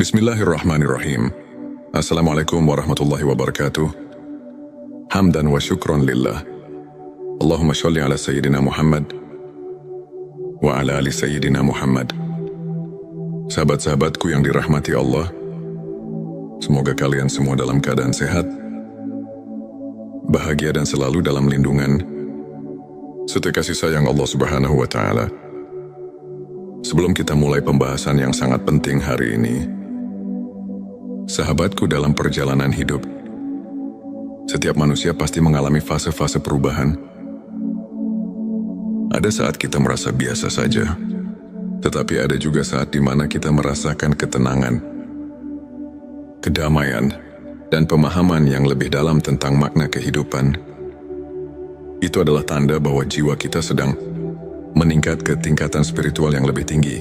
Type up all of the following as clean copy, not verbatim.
Bismillahirrahmanirrahim. Assalamualaikum warahmatullahi wabarakatuh. Hamdan wa syukron lillah. Allahumma sholli ala Sayyidina Muhammad wa ala ali Sayyidina Muhammad. Sahabat-sahabatku yang dirahmati Allah, semoga kalian semua dalam keadaan sehat, bahagia dan selalu dalam lindungan serta kasih sayang Allah Subhanahu wa Ta'ala. Sebelum kita mulai pembahasan yang sangat penting hari ini, sahabatku, dalam perjalanan hidup, setiap manusia pasti mengalami fase-fase perubahan. Ada saat kita merasa biasa saja, tetapi ada juga saat di mana kita merasakan ketenangan, kedamaian, dan pemahaman yang lebih dalam tentang makna kehidupan. Itu adalah tanda bahwa jiwa kita sedang meningkat ke tingkatan spiritual yang lebih tinggi.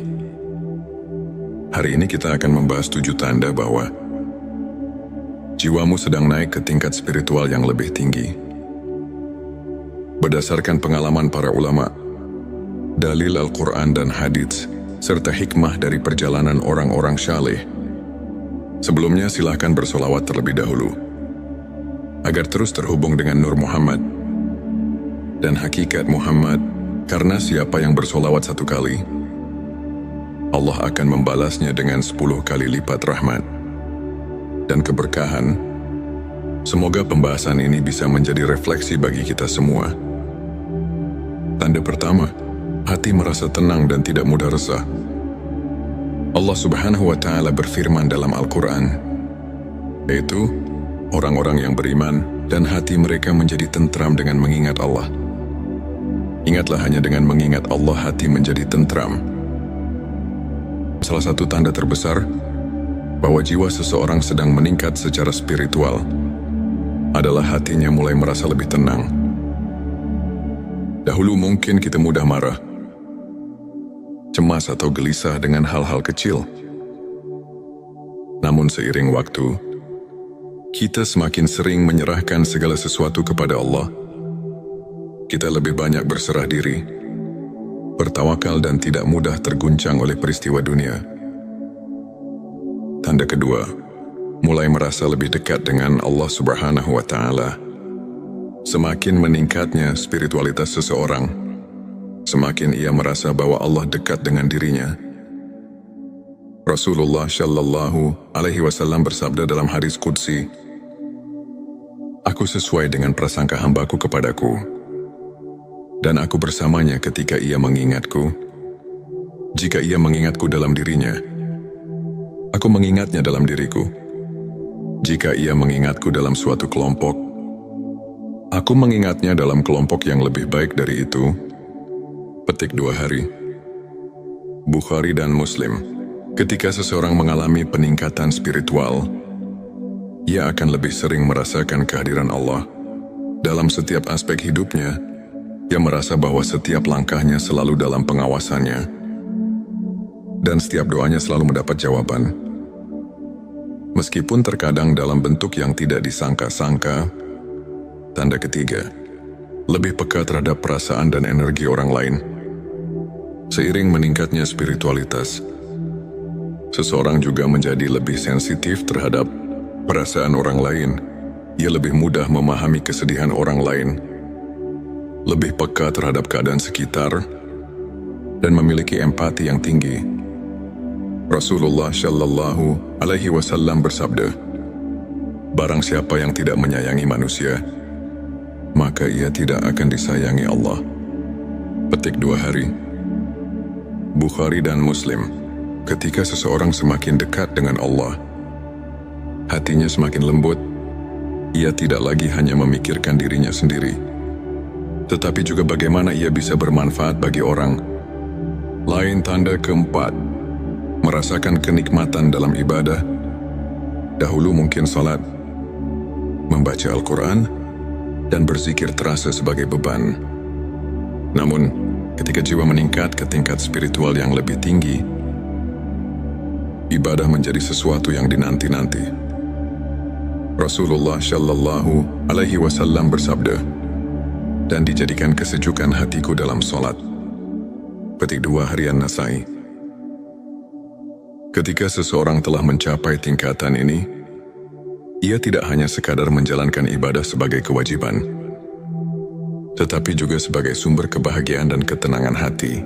Hari ini kita akan membahas 7 tanda bahwa jiwamu sedang naik ke tingkat spiritual yang lebih tinggi. Berdasarkan pengalaman para ulama, dalil Al-Quran dan hadits, serta hikmah dari perjalanan orang-orang syaleh. Sebelumnya silahkan bersolawat terlebih dahulu, agar terus terhubung dengan Nur Muhammad dan hakikat Muhammad, karena siapa yang bersolawat 1 kali, Allah akan membalasnya dengan 10 kali lipat rahmat dan keberkahan. Semoga pembahasan ini bisa menjadi refleksi bagi kita semua. Tanda pertama, hati merasa tenang dan tidak mudah resah. Allah Subhanahu wa Ta'ala berfirman dalam Al-Quran, yaitu orang-orang yang beriman dan hati mereka menjadi tentram dengan mengingat Allah. Ingatlah, hanya dengan mengingat Allah hati menjadi tentram. Salah satu tanda terbesar bahwa jiwa seseorang sedang meningkat secara spiritual adalah hatinya mulai merasa lebih tenang. Dahulu mungkin kita mudah marah, cemas atau gelisah dengan hal-hal kecil. Namun seiring waktu, kita semakin sering menyerahkan segala sesuatu kepada Allah. Kita lebih banyak berserah diri, bertawakal dan tidak mudah terguncang oleh peristiwa dunia. Tanda kedua, mulai merasa lebih dekat dengan Allah Subhanahu wa Ta'ala. Semakin meningkatnya spiritualitas seseorang, semakin ia merasa bahwa Allah dekat dengan dirinya. Rasulullah Shallallahu Alaihi Wasallam bersabda dalam hadis qudsi, "Aku sesuai dengan prasangka hambaku kepadaku, dan aku bersamanya ketika ia mengingatku. Jika ia mengingatku dalam dirinya, aku mengingatnya dalam diriku. Jika ia mengingatku dalam suatu kelompok, aku mengingatnya dalam kelompok yang lebih baik dari itu." Petik 2 hari. Bukhari dan Muslim. Ketika seseorang mengalami peningkatan spiritual, ia akan lebih sering merasakan kehadiran Allah dalam setiap aspek hidupnya. Ia merasa bahwa setiap langkahnya selalu dalam pengawasannya, dan setiap doanya selalu mendapat jawaban. Meskipun terkadang dalam bentuk yang tidak disangka-sangka. Tanda ketiga, lebih peka terhadap perasaan dan energi orang lain. Seiring meningkatnya spiritualitas, seseorang juga menjadi lebih sensitif terhadap perasaan orang lain. Ia lebih mudah memahami kesedihan orang lain, lebih peka terhadap keadaan sekitar, dan memiliki empati yang tinggi. Rasulullah Shallallahu Alaihi Wasallam bersabda, "Barang siapa yang tidak menyayangi manusia, maka ia tidak akan disayangi Allah." Petik 2 hari. Bukhari dan Muslim. Ketika seseorang semakin dekat dengan Allah, hatinya semakin lembut. Ia tidak lagi hanya memikirkan dirinya sendiri, tetapi juga bagaimana ia bisa bermanfaat bagi orang lain. Tanda keempat, merasakan kenikmatan dalam ibadah. Dahulu mungkin salat, membaca Al-Quran, dan berzikir terasa sebagai beban. Namun, ketika jiwa meningkat ke tingkat spiritual yang lebih tinggi, ibadah menjadi sesuatu yang dinanti-nanti. Rasulullah Shallallahu Alaihi Wasallam bersabda, "Dan dijadikan kesejukan hatiku dalam solat." Petik 2 harian Nasai. Ketika seseorang telah mencapai tingkatan ini, ia tidak hanya sekadar menjalankan ibadah sebagai kewajiban, tetapi juga sebagai sumber kebahagiaan dan ketenangan hati.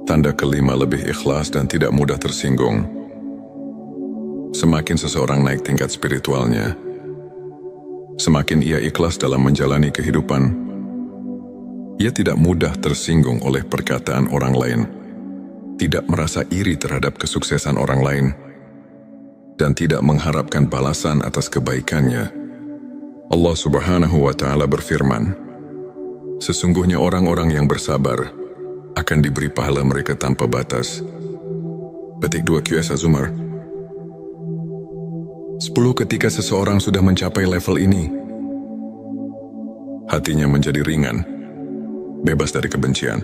Tanda kelima, lebih ikhlas dan tidak mudah tersinggung. Semakin seseorang naik tingkat spiritualnya, semakin ia ikhlas dalam menjalani kehidupan. Ia tidak mudah tersinggung oleh perkataan orang lain, tidak merasa iri terhadap kesuksesan orang lain, dan tidak mengharapkan balasan atas kebaikannya. Allah Subhanahu wa Ta'ala berfirman, "Sesungguhnya orang-orang yang bersabar akan diberi pahala mereka tanpa batas." Petik 2 QS Az-Zumar. 10. Ketika seseorang sudah mencapai level ini, hatinya menjadi ringan, bebas dari kebencian,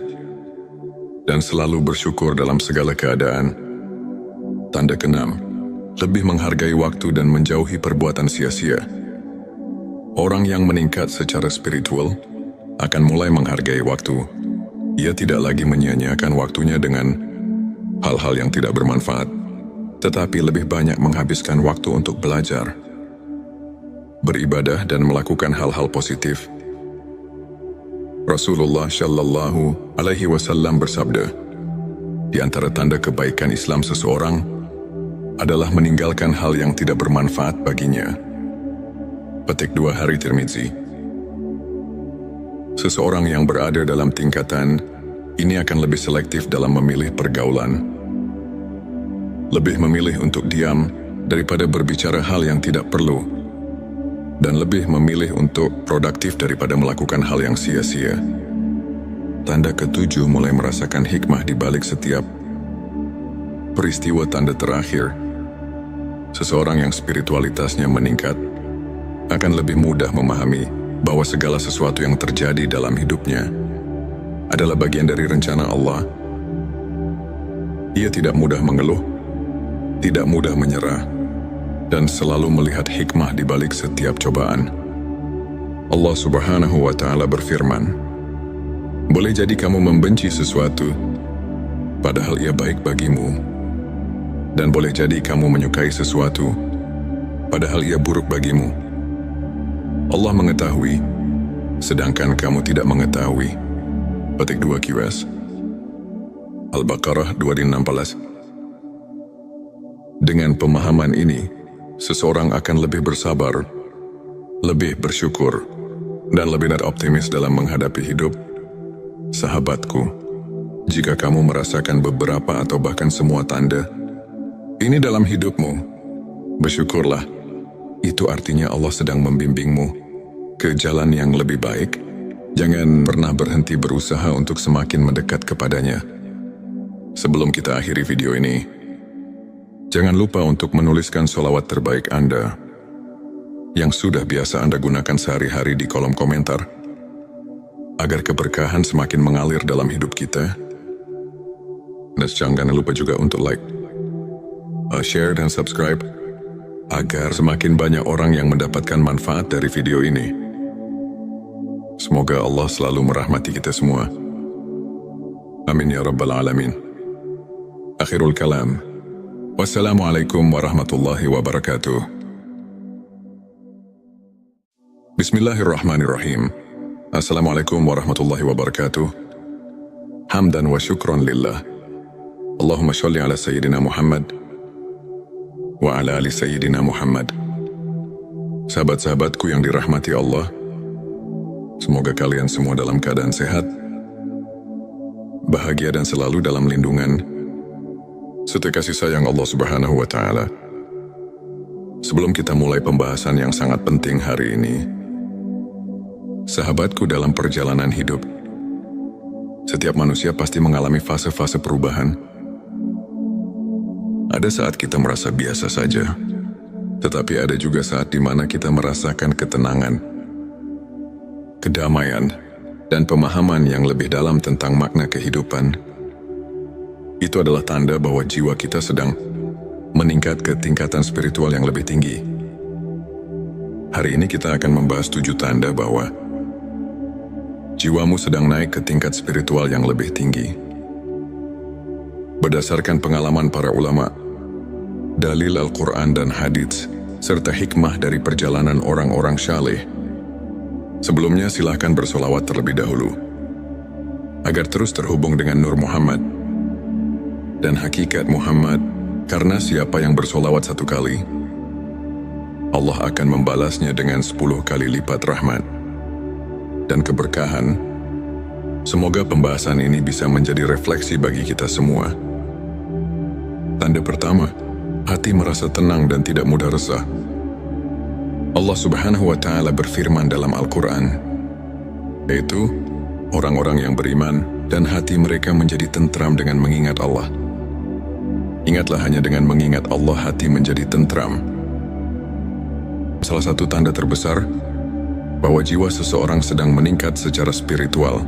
dan selalu bersyukur dalam segala keadaan. Tanda ke-6, lebih menghargai waktu dan menjauhi perbuatan sia-sia. Orang yang meningkat secara spiritual akan mulai menghargai waktu. Ia tidak lagi menyia-nyiakan waktunya dengan hal-hal yang tidak bermanfaat, tetapi lebih banyak menghabiskan waktu untuk belajar, beribadah, dan melakukan hal-hal positif. Rasulullah Shallallahu Alaihi Wasallam bersabda, di antara tanda kebaikan Islam seseorang adalah meninggalkan hal yang tidak bermanfaat baginya. Petik 2 Hari Tirmizi. Seseorang yang berada dalam tingkatan ini akan lebih selektif dalam memilih pergaulan, lebih memilih untuk diam daripada berbicara hal yang tidak perlu, dan lebih memilih untuk produktif daripada melakukan hal yang sia-sia. Tanda ke-7, mulai merasakan hikmah di balik setiap peristiwa. Tanda terakhir, seseorang yang spiritualitasnya meningkat akan lebih mudah memahami bahwa segala sesuatu yang terjadi dalam hidupnya adalah bagian dari rencana Allah. Ia tidak mudah mengeluh, tidak mudah menyerah, dan selalu melihat hikmah di balik setiap cobaan. Allah Subhanahu wa Ta'ala berfirman, "Boleh jadi kamu membenci sesuatu, padahal ia baik bagimu. Dan boleh jadi kamu menyukai sesuatu, padahal ia buruk bagimu. Allah mengetahui, sedangkan kamu tidak mengetahui." Petik 2 QS Al-Baqarah 216. Dengan pemahaman ini, seseorang akan lebih bersabar, lebih bersyukur, dan lebih optimis dalam menghadapi hidup. Sahabatku, jika kamu merasakan beberapa atau bahkan semua tanda ini dalam hidupmu, bersyukurlah. Itu artinya Allah sedang membimbingmu ke jalan yang lebih baik. Jangan pernah berhenti berusaha untuk semakin mendekat kepadanya. Sebelum kita akhiri video ini, jangan lupa untuk menuliskan sholawat terbaik Anda yang sudah biasa Anda gunakan sehari-hari di kolom komentar, agar keberkahan semakin mengalir dalam hidup kita. Dan jangan lupa juga untuk like, share, dan subscribe, agar semakin banyak orang yang mendapatkan manfaat dari video ini. Semoga Allah selalu merahmati kita semua. Amin ya Rabbal Alamin. Akhirul kalam. Wassalamualaikum warahmatullahi wabarakatuh. Bismillahirrahmanirrahim. Assalamualaikum warahmatullahi wabarakatuh. Hamdan wa syukran lillah. Allahumma sholli ala Sayyidina Muhammad wa ala ali Sayyidina Muhammad. Sahabat-sahabatku yang dirahmati Allah, semoga kalian semua dalam keadaan sehat, bahagia, dan selalu dalam lindungan serta kasih sayang Allah Subhanahu wa Ta'ala. Sebelum kita mulai pembahasan yang sangat penting hari ini, sahabatku, dalam perjalanan hidup, setiap manusia pasti mengalami fase-fase perubahan. Ada saat kita merasa biasa saja, tetapi ada juga saat di mana kita merasakan ketenangan, kedamaian, dan pemahaman yang lebih dalam tentang makna kehidupan. Itu adalah tanda bahwa jiwa kita sedang meningkat ke tingkatan spiritual yang lebih tinggi. Hari ini kita akan membahas 7 tanda bahwa jiwamu sedang naik ke tingkat spiritual yang lebih tinggi. Berdasarkan pengalaman para ulama, dalil Al-Quran dan hadits, serta hikmah dari perjalanan orang-orang syaleh. Sebelumnya silahkan bersolawat terlebih dahulu, agar terus terhubung dengan Nur Muhammad dan hakikat Muhammad, karena siapa yang bersolawat 1 kali, Allah akan membalasnya dengan 10 kali lipat rahmat dan keberkahan. Semoga pembahasan ini bisa menjadi refleksi bagi kita semua. Tanda pertama, hati merasa tenang dan tidak mudah resah. Allah Subhanahu wa Ta'ala berfirman dalam Al-Quran, yaitu orang-orang yang beriman dan hati mereka menjadi tentram dengan mengingat Allah. Ingatlah, hanya dengan mengingat Allah hati menjadi tentram. Salah satu tanda terbesar bahwa jiwa seseorang sedang meningkat secara spiritual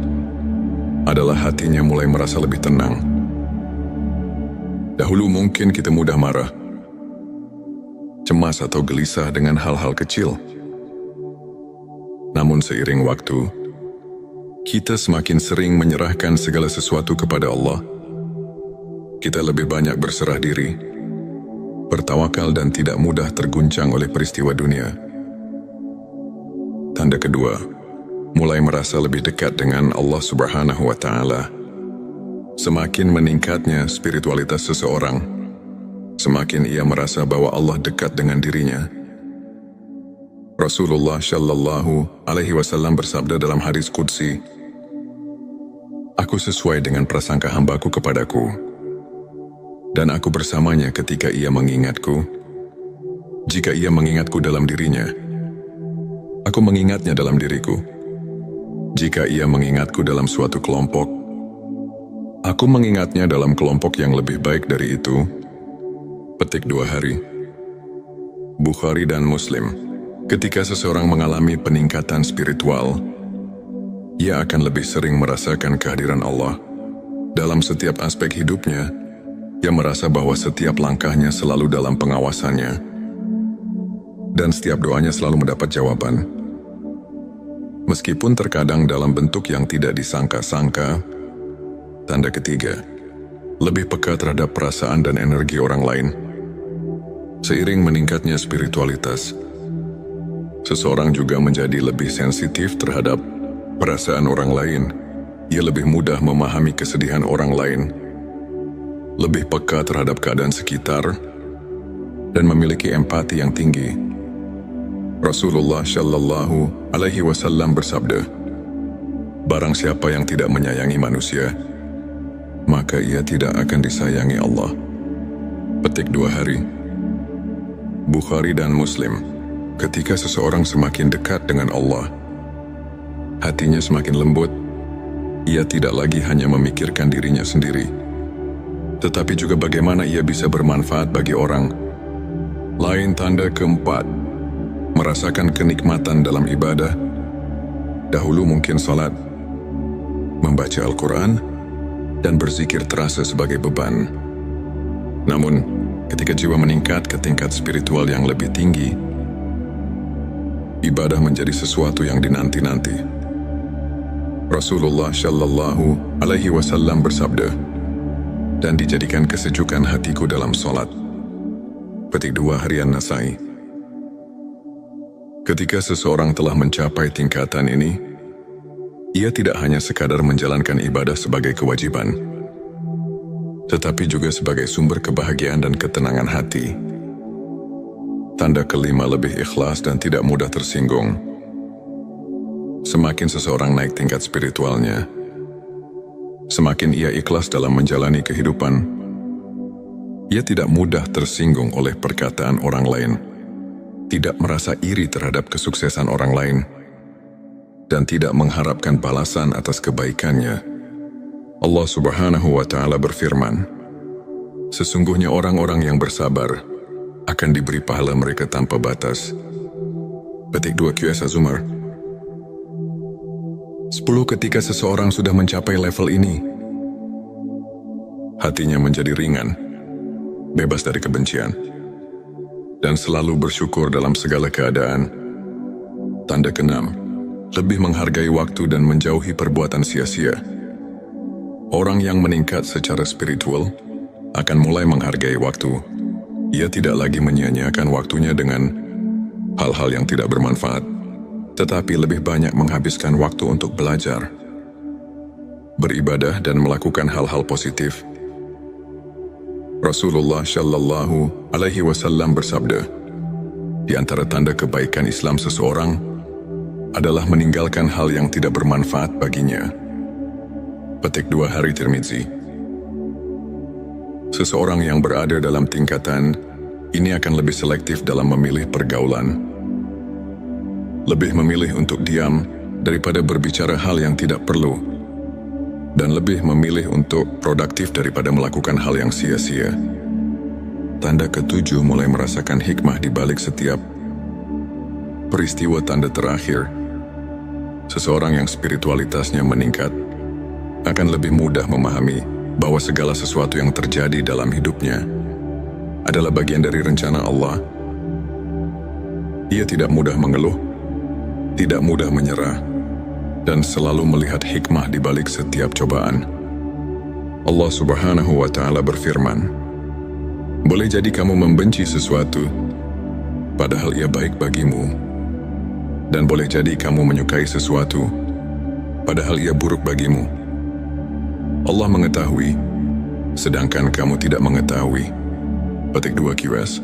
adalah hatinya mulai merasa lebih tenang. Dahulu mungkin kita mudah marah, cemas atau gelisah dengan hal-hal kecil. Namun seiring waktu, kita semakin sering menyerahkan segala sesuatu kepada Allah. Kita lebih banyak berserah diri, bertawakal dan tidak mudah terguncang oleh peristiwa dunia. Tanda kedua, mulai merasa lebih dekat dengan Allah Subhanahu wa Ta'ala. Semakin meningkatnya spiritualitas seseorang, semakin ia merasa bahwa Allah dekat dengan dirinya. Rasulullah Shallallahu Alaihi Wasallam bersabda dalam hadis qudsi, "Aku sesuai dengan prasangka hambaku kepadaku, dan aku bersamanya ketika ia mengingatku. Jika ia mengingatku dalam dirinya, aku mengingatnya dalam diriku. Jika ia mengingatku dalam suatu kelompok, aku mengingatnya dalam kelompok yang lebih baik dari itu." Petik 2 hari. Bukhari dan Muslim. Ketika seseorang mengalami peningkatan spiritual, ia akan lebih sering merasakan kehadiran Allah dalam setiap aspek hidupnya. Ia merasa bahwa setiap langkahnya selalu dalam pengawasannya, dan setiap doanya selalu mendapat jawaban. Meskipun terkadang dalam bentuk yang tidak disangka-sangka. Tanda ketiga, lebih peka terhadap perasaan dan energi orang lain. Seiring meningkatnya spiritualitas, seseorang juga menjadi lebih sensitif terhadap perasaan orang lain. Ia lebih mudah memahami kesedihan orang lain, lebih peka terhadap keadaan sekitar, dan memiliki empati yang tinggi. Rasulullah Shallallahu Alaihi Wasallam bersabda, "Barang siapa yang tidak menyayangi manusia, maka ia tidak akan disayangi Allah." Petik 2 hari. Bukhari dan Muslim. Ketika seseorang semakin dekat dengan Allah, hatinya semakin lembut. Ia tidak lagi hanya memikirkan dirinya sendiri, tetapi juga bagaimana ia bisa bermanfaat bagi orang lain. Tanda keempat, merasakan kenikmatan dalam ibadah. Dahulu mungkin salat, membaca Al-Quran, dan berzikir terasa sebagai beban. Namun, ketika jiwa meningkat ke tingkat spiritual yang lebih tinggi, ibadah menjadi sesuatu yang dinanti-nanti. Rasulullah Shallallahu Alaihi Wasallam bersabda, "Dan dijadikan kesejukan hatiku dalam solat." Petik 2 harian Nasai. Ketika seseorang telah mencapai tingkatan ini, ia tidak hanya sekadar menjalankan ibadah sebagai kewajiban, tetapi juga sebagai sumber kebahagiaan dan ketenangan hati. Tanda kelima, lebih ikhlas dan tidak mudah tersinggung. Semakin seseorang naik tingkat spiritualnya, semakin ia ikhlas dalam menjalani kehidupan. Ia tidak mudah tersinggung oleh perkataan orang lain, tidak merasa iri terhadap kesuksesan orang lain, dan tidak mengharapkan balasan atas kebaikannya. Allah Subhanahu wa Ta'ala berfirman, "Sesungguhnya orang-orang yang bersabar akan diberi pahala mereka tanpa batas." Petik 2 QS Az-Zumar. 10. Ketika seseorang sudah mencapai level ini, hatinya menjadi ringan, bebas dari kebencian, dan selalu bersyukur dalam segala keadaan. Tanda keenam, lebih menghargai waktu dan menjauhi perbuatan sia-sia. Orang yang meningkat secara spiritual akan mulai menghargai waktu. Ia tidak lagi menyia-nyiakan waktunya dengan hal-hal yang tidak bermanfaat, tetapi lebih banyak menghabiskan waktu untuk belajar, beribadah dan melakukan hal-hal positif. Rasulullah Shallallahu Alaihi Wasallam bersabda, di antara tanda kebaikan Islam seseorang adalah meninggalkan hal yang tidak bermanfaat baginya. Petik 2 Hari Tirmizi. Seseorang yang berada dalam tingkatan ini akan lebih selektif dalam memilih pergaulan, lebih memilih untuk diam daripada berbicara hal yang tidak perlu, dan lebih memilih untuk produktif daripada melakukan hal yang sia-sia. Tanda ketujuh, mulai merasakan hikmah di balik setiap peristiwa. Tanda terakhir, seseorang yang spiritualitasnya meningkat akan lebih mudah memahami bahwa segala sesuatu yang terjadi dalam hidupnya adalah bagian dari rencana Allah. Ia tidak mudah mengeluh, tidak mudah menyerah, dan selalu melihat hikmah di balik setiap cobaan. Allah Subhanahu wa Ta'ala berfirman, boleh jadi kamu membenci sesuatu, padahal ia baik bagimu, dan boleh jadi kamu menyukai sesuatu, padahal ia buruk bagimu. Allah mengetahui, sedangkan kamu tidak mengetahui. Petik 2 QS.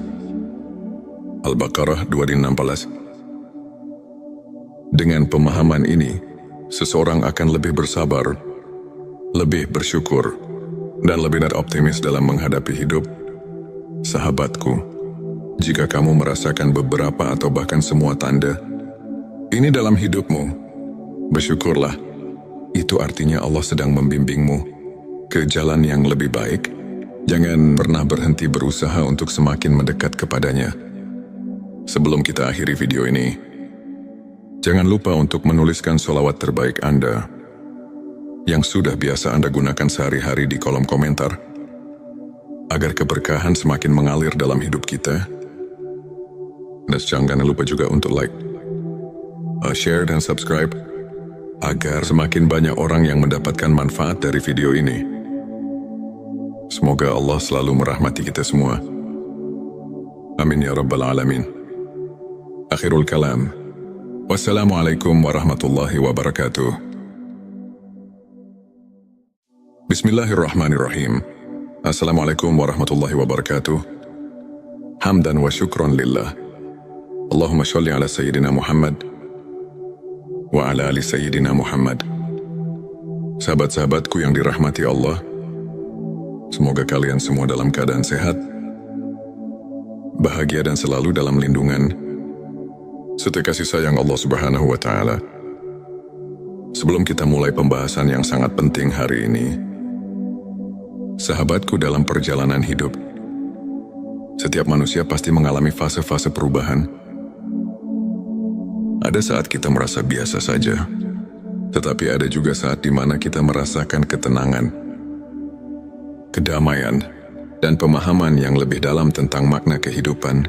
Al-Baqarah 216. Dengan pemahaman ini, seseorang akan lebih bersabar, lebih bersyukur, dan lebih optimis dalam menghadapi hidup. Sahabatku, jika kamu merasakan beberapa atau bahkan semua tanda ini dalam hidupmu, bersyukurlah. Itu artinya Allah sedang membimbingmu ke jalan yang lebih baik. Jangan pernah berhenti berusaha untuk semakin mendekat kepadanya. Sebelum kita akhiri video ini, jangan lupa untuk menuliskan sholawat terbaik Anda yang sudah biasa Anda gunakan sehari-hari di kolom komentar, agar keberkahan semakin mengalir dalam hidup kita. Dan jangan lupa juga untuk like, share dan subscribe, agar semakin banyak orang yang mendapatkan manfaat dari video ini. Semoga Allah selalu merahmati kita semua. Amin ya Rabbal Alamin. Akhirul kalam. Wassalamualaikum warahmatullahi wabarakatuh. Bismillahirrahmanirrahim. Assalamualaikum warahmatullahi wabarakatuh. Hamdan wa syukron lillah. Allahumma sholli ala Sayyidina Muhammad wa ala ali Sayyidina Muhammad. Sahabat-sahabatku yang dirahmati Allah, semoga kalian semua dalam keadaan sehat, bahagia dan selalu dalam lindungan serta kasih sayang Allah Subhanahu wa Ta'ala. Sebelum kita mulai pembahasan yang sangat penting hari ini, sahabatku, dalam perjalanan hidup, setiap manusia pasti mengalami fase-fase perubahan. Ada saat kita merasa biasa saja, tetapi ada juga saat di mana kita merasakan ketenangan, kedamaian, dan pemahaman yang lebih dalam tentang makna kehidupan.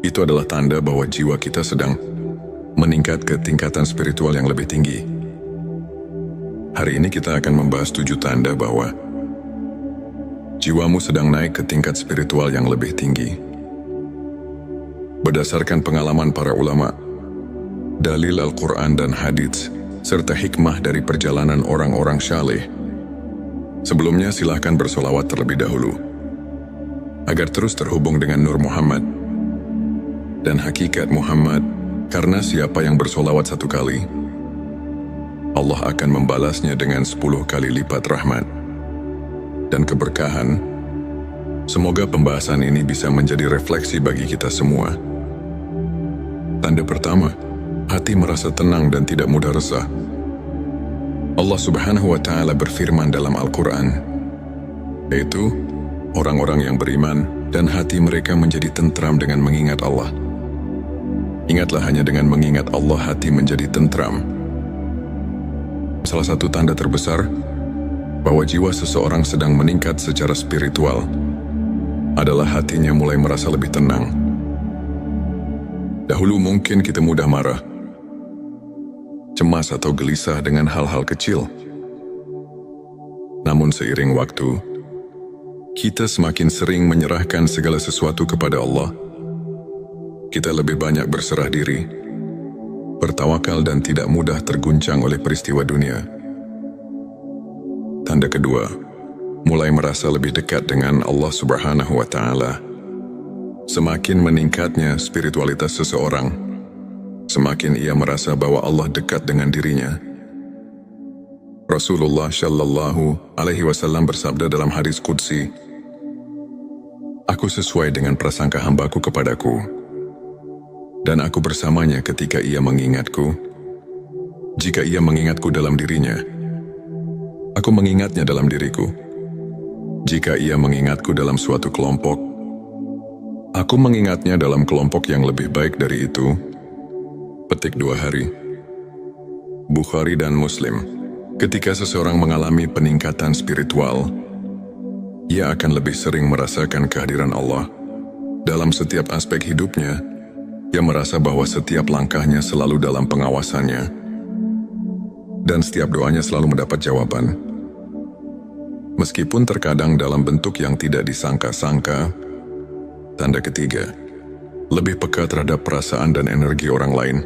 Itu adalah tanda bahwa jiwa kita sedang meningkat ke tingkatan spiritual yang lebih tinggi. Hari ini kita akan membahas 7 tanda bahwa jiwamu sedang naik ke tingkat spiritual yang lebih tinggi. Berdasarkan pengalaman para ulama, dalil Al-Quran dan hadits, serta hikmah dari perjalanan orang-orang syaleh, sebelumnya silahkan bersolawat terlebih dahulu, agar terus terhubung dengan Nur Muhammad dan hakikat Muhammad, karena siapa yang bersolawat 1 kali, Allah akan membalasnya dengan 10 kali lipat rahmat dan keberkahan. Semoga pembahasan ini bisa menjadi refleksi bagi kita semua. Tanda pertama, hati merasa tenang dan tidak mudah resah. Allah Subhanahu wa Ta'ala berfirman dalam Al-Quran, yaitu orang-orang yang beriman dan hati mereka menjadi tentram dengan mengingat Allah. Ingatlah, hanya dengan mengingat Allah hati menjadi tentram. Salah satu tanda terbesar bahwa jiwa seseorang sedang meningkat secara spiritual adalah hatinya mulai merasa lebih tenang. Dahulu mungkin kita mudah marah, cemas atau gelisah dengan hal-hal kecil. Namun seiring waktu, kita semakin sering menyerahkan segala sesuatu kepada Allah. Kita lebih banyak berserah diri, bertawakal dan tidak mudah terguncang oleh peristiwa dunia. Tanda kedua, mulai merasa lebih dekat dengan Allah Subhanahu wa Ta'ala. Semakin meningkatnya spiritualitas seseorang, semakin ia merasa bahwa Allah dekat dengan dirinya. Rasulullah Shallallahu Alaihi Wasallam bersabda dalam hadis qudsi, "Aku sesuai dengan prasangka hambaku kepadaku, dan aku bersamanya ketika ia mengingatku. Jika ia mengingatku dalam dirinya, aku mengingatnya dalam diriku. Jika ia mengingatku dalam suatu kelompok, aku mengingatnya dalam kelompok yang lebih baik dari itu." Petik 2 hari. Bukhari dan Muslim. Ketika seseorang mengalami peningkatan spiritual, ia akan lebih sering merasakan kehadiran Allah. Dalam setiap aspek hidupnya, ia merasa bahwa setiap langkahnya selalu dalam pengawasannya, dan setiap doanya selalu mendapat jawaban. Meskipun terkadang dalam bentuk yang tidak disangka-sangka. Tanda ketiga, lebih peka terhadap perasaan dan energi orang lain.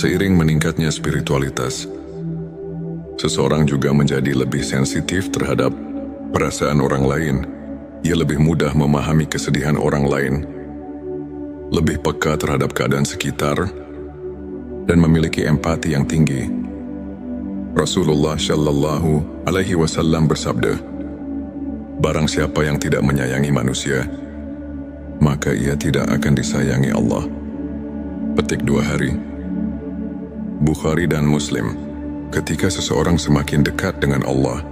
Seiring meningkatnya spiritualitas, seseorang juga menjadi lebih sensitif terhadap perasaan orang lain. Ia lebih mudah memahami kesedihan orang lain, lebih peka terhadap keadaan sekitar, dan memiliki empati yang tinggi. Rasulullah Shallallahu Alaihi Wasallam bersabda, "Barang siapa yang tidak menyayangi manusia, maka ia tidak akan disayangi Allah." Petik 2 hari. Bukhari dan Muslim. Ketika seseorang semakin dekat dengan Allah,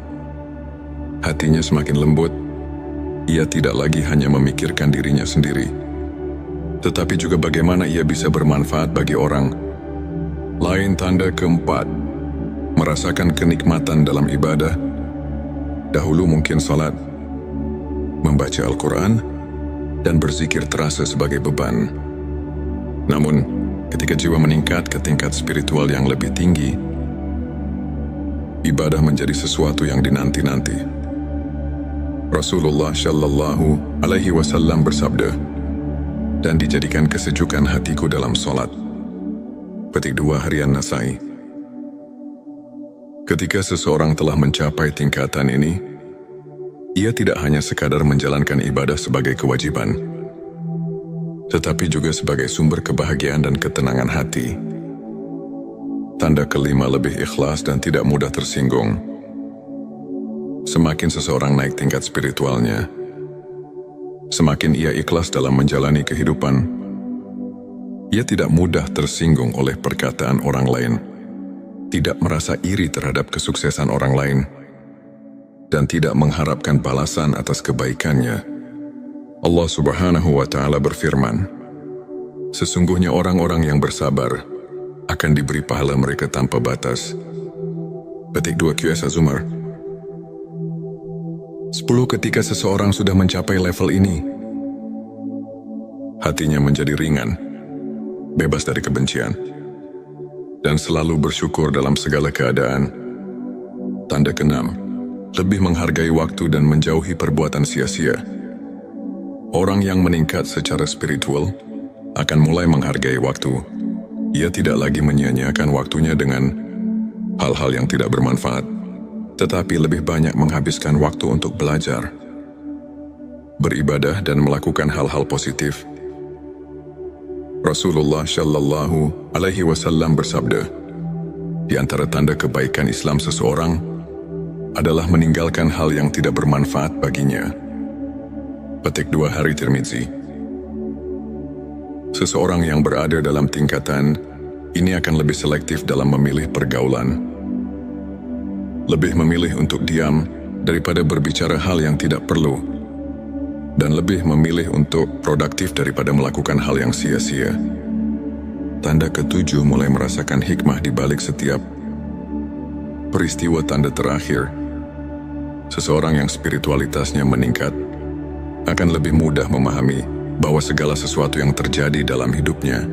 hatinya semakin lembut. Ia tidak lagi hanya memikirkan dirinya sendiri, tetapi juga bagaimana ia bisa bermanfaat bagi orang lain. Tanda keempat, merasakan kenikmatan dalam ibadah. Dahulu mungkin salat, membaca Al-Quran, dan berzikir terasa sebagai beban. Namun, ketika jiwa meningkat ke tingkat spiritual yang lebih tinggi, ibadah menjadi sesuatu yang dinanti-nanti. Rasulullah Shallallahu Alaihi Wasallam bersabda, "Dan dijadikan kesejukan hatiku dalam solat." Petik 2 harian Nasai. Ketika seseorang telah mencapai tingkatan ini, ia tidak hanya sekadar menjalankan ibadah sebagai kewajiban, tetapi juga sebagai sumber kebahagiaan dan ketenangan hati. Tanda kelima, lebih ikhlas dan tidak mudah tersinggung. Semakin seseorang naik tingkat spiritualnya, semakin ia ikhlas dalam menjalani kehidupan. Ia tidak mudah tersinggung oleh perkataan orang lain, tidak merasa iri terhadap kesuksesan orang lain, dan tidak mengharapkan balasan atas kebaikannya. Allah Subhanahu wa Ta'ala berfirman, "Sesungguhnya orang-orang yang bersabar akan diberi pahala mereka tanpa batas." Petik 2 QS Az-Zumar. 10. Ketika seseorang sudah mencapai level ini, hatinya menjadi ringan, bebas dari kebencian, dan selalu bersyukur dalam segala keadaan. Tanda keenam, lebih menghargai waktu dan menjauhi perbuatan sia-sia. Orang yang meningkat secara spiritual akan mulai menghargai waktu. Ia tidak lagi menyia-nyiakan waktunya dengan hal-hal yang tidak bermanfaat, tetapi lebih banyak menghabiskan waktu untuk belajar, beribadah, dan melakukan hal-hal positif. Rasulullah Shallallahu Alaihi Wasallam bersabda, "Di antara tanda kebaikan Islam seseorang adalah meninggalkan hal yang tidak bermanfaat baginya." Petik 2 hari Tirmizi. Seseorang yang berada dalam tingkatan ini akan lebih selektif dalam memilih pergaulan, lebih memilih untuk diam daripada berbicara hal yang tidak perlu, dan lebih memilih untuk produktif daripada melakukan hal yang sia-sia. Tanda ketujuh, mulai merasakan hikmah di balik setiap peristiwa. Tanda terakhir, seseorang yang spiritualitasnya meningkat akan lebih mudah memahami bahwa segala sesuatu yang terjadi dalam hidupnya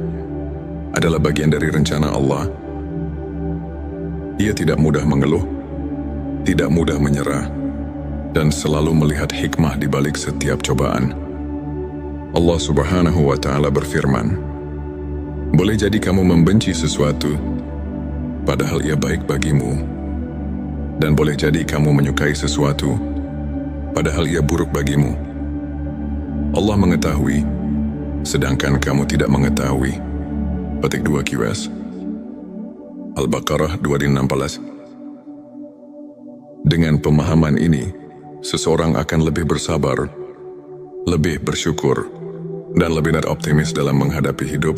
adalah bagian dari rencana Allah. Ia tidak mudah mengeluh, tidak mudah menyerah, dan selalu melihat hikmah di balik setiap cobaan. Allah Subhanahu wa Ta'ala berfirman, boleh jadi kamu membenci sesuatu, padahal ia baik bagimu, dan boleh jadi kamu menyukai sesuatu, padahal ia buruk bagimu. Allah mengetahui, sedangkan kamu tidak mengetahui. Petik 2 QS Al-Baqarah 216. Dengan pemahaman ini, seseorang akan lebih bersabar, lebih bersyukur, dan lebih optimis dalam menghadapi hidup.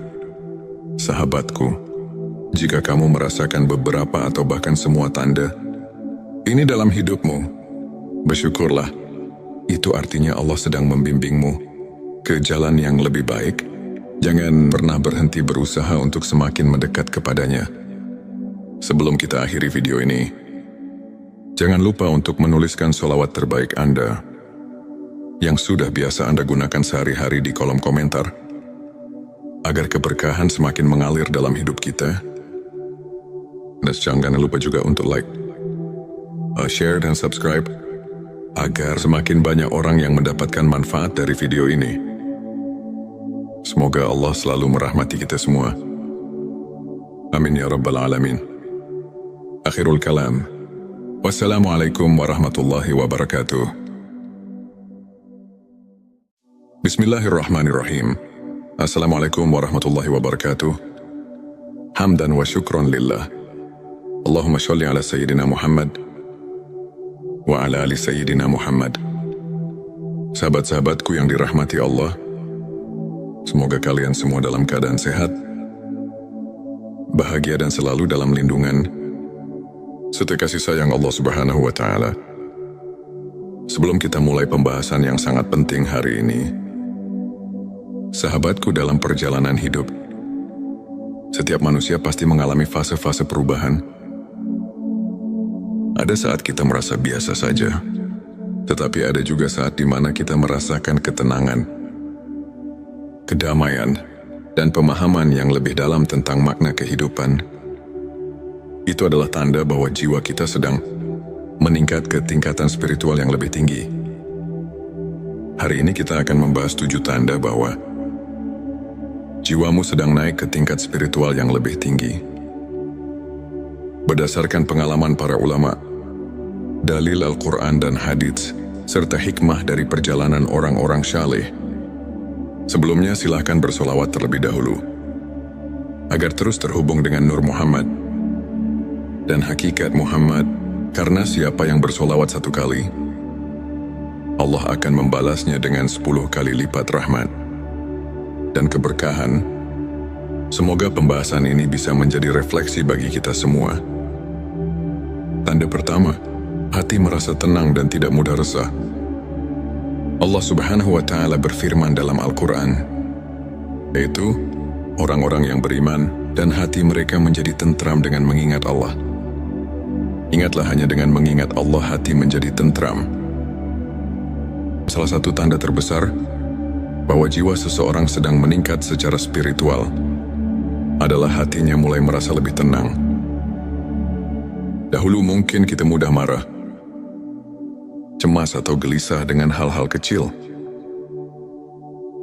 Sahabatku, jika kamu merasakan beberapa atau bahkan semua tanda ini dalam hidupmu, bersyukurlah. Itu artinya Allah sedang membimbingmu ke jalan yang lebih baik. Jangan pernah berhenti berusaha untuk semakin mendekat kepadanya. Sebelum kita akhiri video ini, jangan lupa untuk menuliskan sholawat terbaik Anda yang sudah biasa Anda gunakan sehari-hari di kolom komentar, agar keberkahan semakin mengalir dalam hidup kita. Dan jangan lupa juga untuk like, share, dan subscribe, agar semakin banyak orang yang mendapatkan manfaat dari video ini. Semoga Allah selalu merahmati kita semua. Amin ya Rabbal Alamin. Akhirul kalam. Wassalamualaikum warahmatullahi wabarakatuh. Bismillahirrahmanirrahim. Assalamualaikum warahmatullahi wabarakatuh. Hamdan wa syukron lillah. Allahumma sholli ala Sayyidina Muhammad wa ala ali Sayyidina Muhammad. Sahabat-sahabatku yang dirahmati Allah, semoga kalian semua dalam keadaan sehat, bahagia, dan selalu dalam lindungan serta kasih sayang Allah Subhanahu wa Ta'ala. Sebelum kita mulai pembahasan yang sangat penting hari ini, sahabatku, dalam perjalanan hidup, setiap manusia pasti mengalami fase-fase perubahan. Ada saat kita merasa biasa saja, tetapi ada juga saat di mana kita merasakan ketenangan, kedamaian, dan pemahaman yang lebih dalam tentang makna kehidupan. Itu adalah tanda bahwa jiwa kita sedang meningkat ke tingkatan spiritual yang lebih tinggi. Hari ini kita akan membahas 7 tanda bahwa jiwamu sedang naik ke tingkat spiritual yang lebih tinggi. Berdasarkan pengalaman para ulama, dalil Al-Quran dan hadits, serta hikmah dari perjalanan orang-orang syaleh. Sebelumnya silahkan bersolawat terlebih dahulu, agar terus terhubung dengan Nur Muhammad dan hakikat Muhammad, karena siapa yang bersolawat 1 kali, Allah akan membalasnya dengan 10 kali lipat rahmat dan keberkahan. Semoga pembahasan ini bisa menjadi refleksi bagi kita semua. Tanda pertama, hati merasa tenang dan tidak mudah resah. Allah Subhanahu wa Ta'ala berfirman dalam Al-Quran, yaitu orang-orang yang beriman dan hati mereka menjadi tentram dengan mengingat Allah. Ingatlah, hanya dengan mengingat Allah hati menjadi tentram. Salah satu tanda terbesar bahwa jiwa seseorang sedang meningkat secara spiritual adalah hatinya mulai merasa lebih tenang. Dahulu mungkin kita mudah marah, cemas, atau gelisah dengan hal-hal kecil.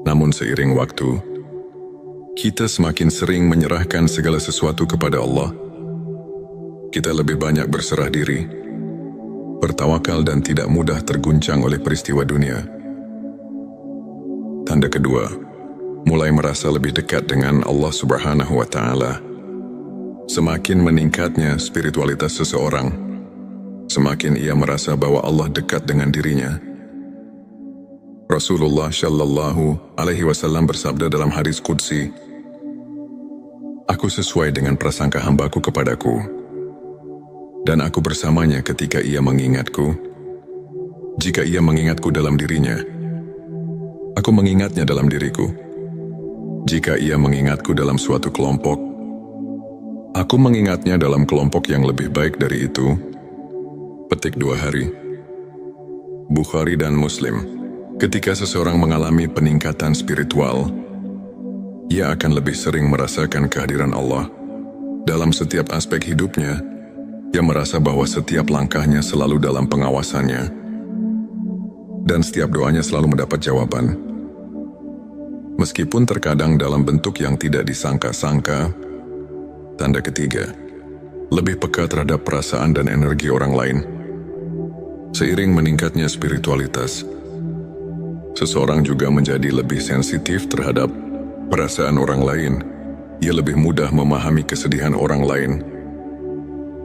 Namun seiring waktu, kita semakin sering menyerahkan segala sesuatu kepada Allah. Kita lebih banyak berserah diri, bertawakal, dan tidak mudah terguncang oleh peristiwa dunia. Tanda kedua, mulai merasa lebih dekat dengan Allah Subhanahu wa Ta'ala. Semakin meningkatnya spiritualitas seseorang, semakin ia merasa bahwa Allah dekat dengan dirinya. Rasulullah Shallallahu Alaihi Wasallam bersabda dalam hadis qudsi, "Aku sesuai dengan prasangka hambaku kepadaku, dan aku bersamanya ketika ia mengingatku. Jika ia mengingatku dalam dirinya, aku mengingatnya dalam diriku. Jika ia mengingatku dalam suatu kelompok, aku mengingatnya dalam kelompok yang lebih baik dari itu." Petik 2 hari. Bukhari dan Muslim. Ketika seseorang mengalami peningkatan spiritual, ia akan lebih sering merasakan kehadiran Allah dalam setiap aspek hidupnya. Ia merasa bahwa setiap langkahnya selalu dalam pengawasannya. dan setiap doanya selalu mendapat jawaban. Meskipun terkadang dalam bentuk yang tidak disangka-sangka. Tanda ketiga, lebih peka terhadap perasaan dan energi orang lain. Seiring meningkatnya spiritualitas, seseorang juga menjadi lebih sensitif terhadap perasaan orang lain. Ia lebih mudah memahami kesedihan orang lain,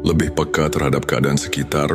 lebih peka terhadap keadaan sekitar,